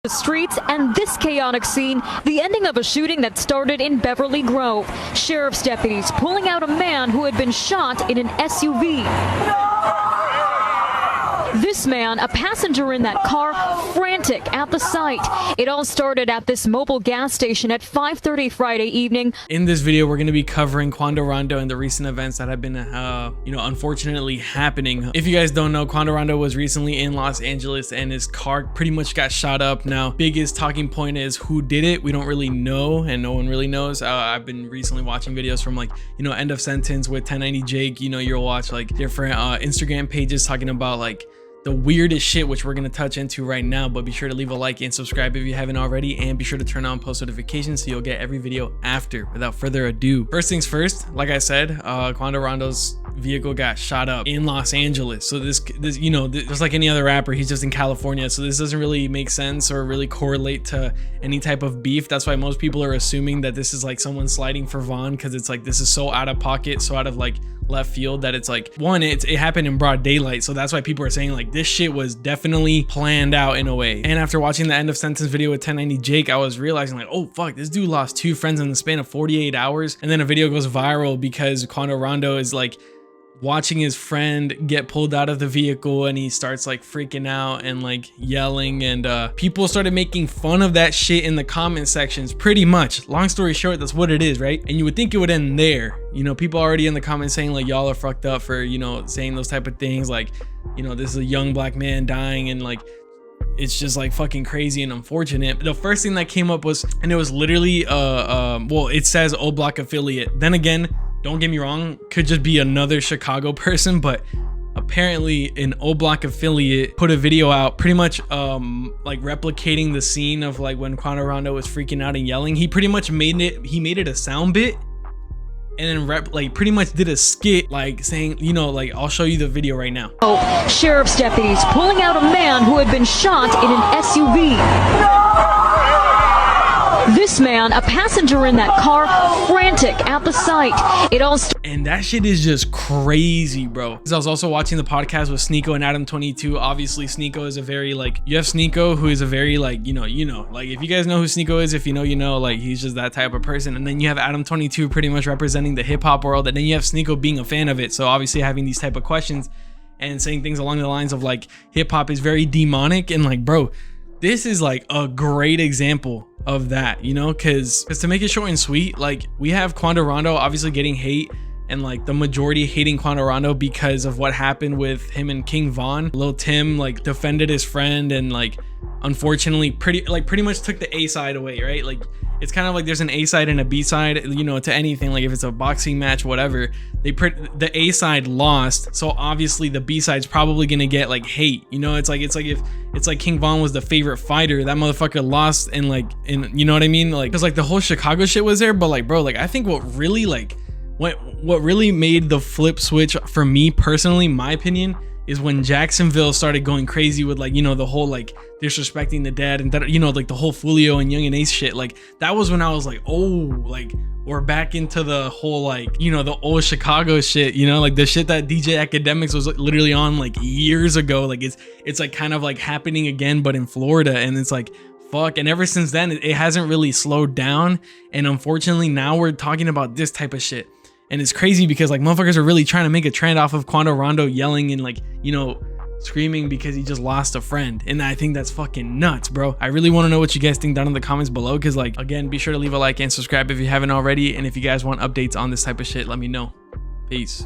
The streets and this chaotic scene, the ending of a shooting that started in Beverly Grove. Sheriff's deputies pulling out a man who had been shot in an SUV. This man, a passenger in that car, frantic at the sight. It all started at this mobile gas station at 5:30 Friday evening. In this video, we're going to be covering Quando Rondo and the recent events that have been, unfortunately happening. If you guys don't know, Quando Rondo was recently in Los Angeles and his car pretty much got shot up. Now, biggest talking point is who did it. We don't really know, and no one really knows. I've been recently watching videos from End of Sentence with 1090 Jake. You'll watch different Instagram pages talking about the weirdest shit, which we're going to touch into right now. But be sure to leave a like and subscribe if you haven't already, and be sure to turn on post notifications so you'll get every video after. Without further ado, first things first, like I said, Quando Rondo's vehicle got shot up in Los Angeles. So this just like any other rapper, he's just in California, so this doesn't really make sense or really correlate to any type of beef. That's why most people are assuming that this is someone sliding for Vaughn, because it's this is so out of pocket, so out of left field, that it's one, it happened in broad daylight. So that's why people are saying this shit was definitely planned out in a way. And after watching the End of Sentence video with 1090 Jake, I was realizing oh fuck, this dude lost 2 friends in the span of 48 hours. And then a video goes viral because Quando Rondo is watching his friend get pulled out of the vehicle, and he starts freaking out and yelling, and people started making fun of that shit in the comment sections. Pretty much, long story short, that's what it is, right? And you would think it would end there. People already in the comments saying y'all are fucked up for saying those type of things, this is a young black man dying, and it's just fucking crazy and unfortunate. The first thing that came up was, and it was literally well, it says O Block affiliate. Then again, don't get me wrong, could just be another Chicago person, but apparently an O Block affiliate put a video out pretty much replicating the scene of when Quando Rondo was freaking out and yelling. He pretty much made it a sound bit, and then pretty much did a skit saying, I'll show you the video right now. Sheriff's deputies pulling out a man who had been shot in an SUV. This man, a passenger in that car, frantic at the sight. And that shit is just crazy, bro. I was also watching the podcast with Sneeko and Adam 22. Obviously, Sneeko is a very you have Sneeko, who is a very if you guys know who Sneeko is, if you know, he's just that type of person. And then you have Adam 22 pretty much representing the hip hop world, and then you have Sneeko being a fan of it. So obviously having these type of questions and saying things along the lines of hip hop is very demonic, and bro, this is a great example of that, because to make it short and sweet, we have Quando Rondo obviously getting hate, and the majority hating Quando Rondo because of what happened with him and King Von. Lil Tim defended his friend, and unfortunately pretty much took the A side away, right? It's kind of there's an A side and a B side, to anything. If it's a boxing match, whatever, the A side lost, so obviously the B side's probably gonna get hate. It's like King Von was the favorite fighter, that motherfucker lost, and you know what I mean? Because the whole Chicago shit was there, but bro, I think what really what really made the flip switch for me personally, my opinion, is when Jacksonville started going crazy with the whole disrespecting the dead, and that the whole Fulio and Young and Ace shit. That was when I was we're back into the whole the old Chicago shit, the shit that DJ Academics was literally on years ago. It's kind of happening again, but in Florida, and it's fuck. And ever since then, it hasn't really slowed down, and unfortunately now we're talking about this type of shit. And it's crazy because motherfuckers are really trying to make a trend off of Quando Rondo yelling and screaming because he just lost a friend. And I think that's fucking nuts, bro. I really want to know what you guys think down in the comments below, because again, be sure to leave a like and subscribe if you haven't already. And if you guys want updates on this type of shit, let me know. Peace.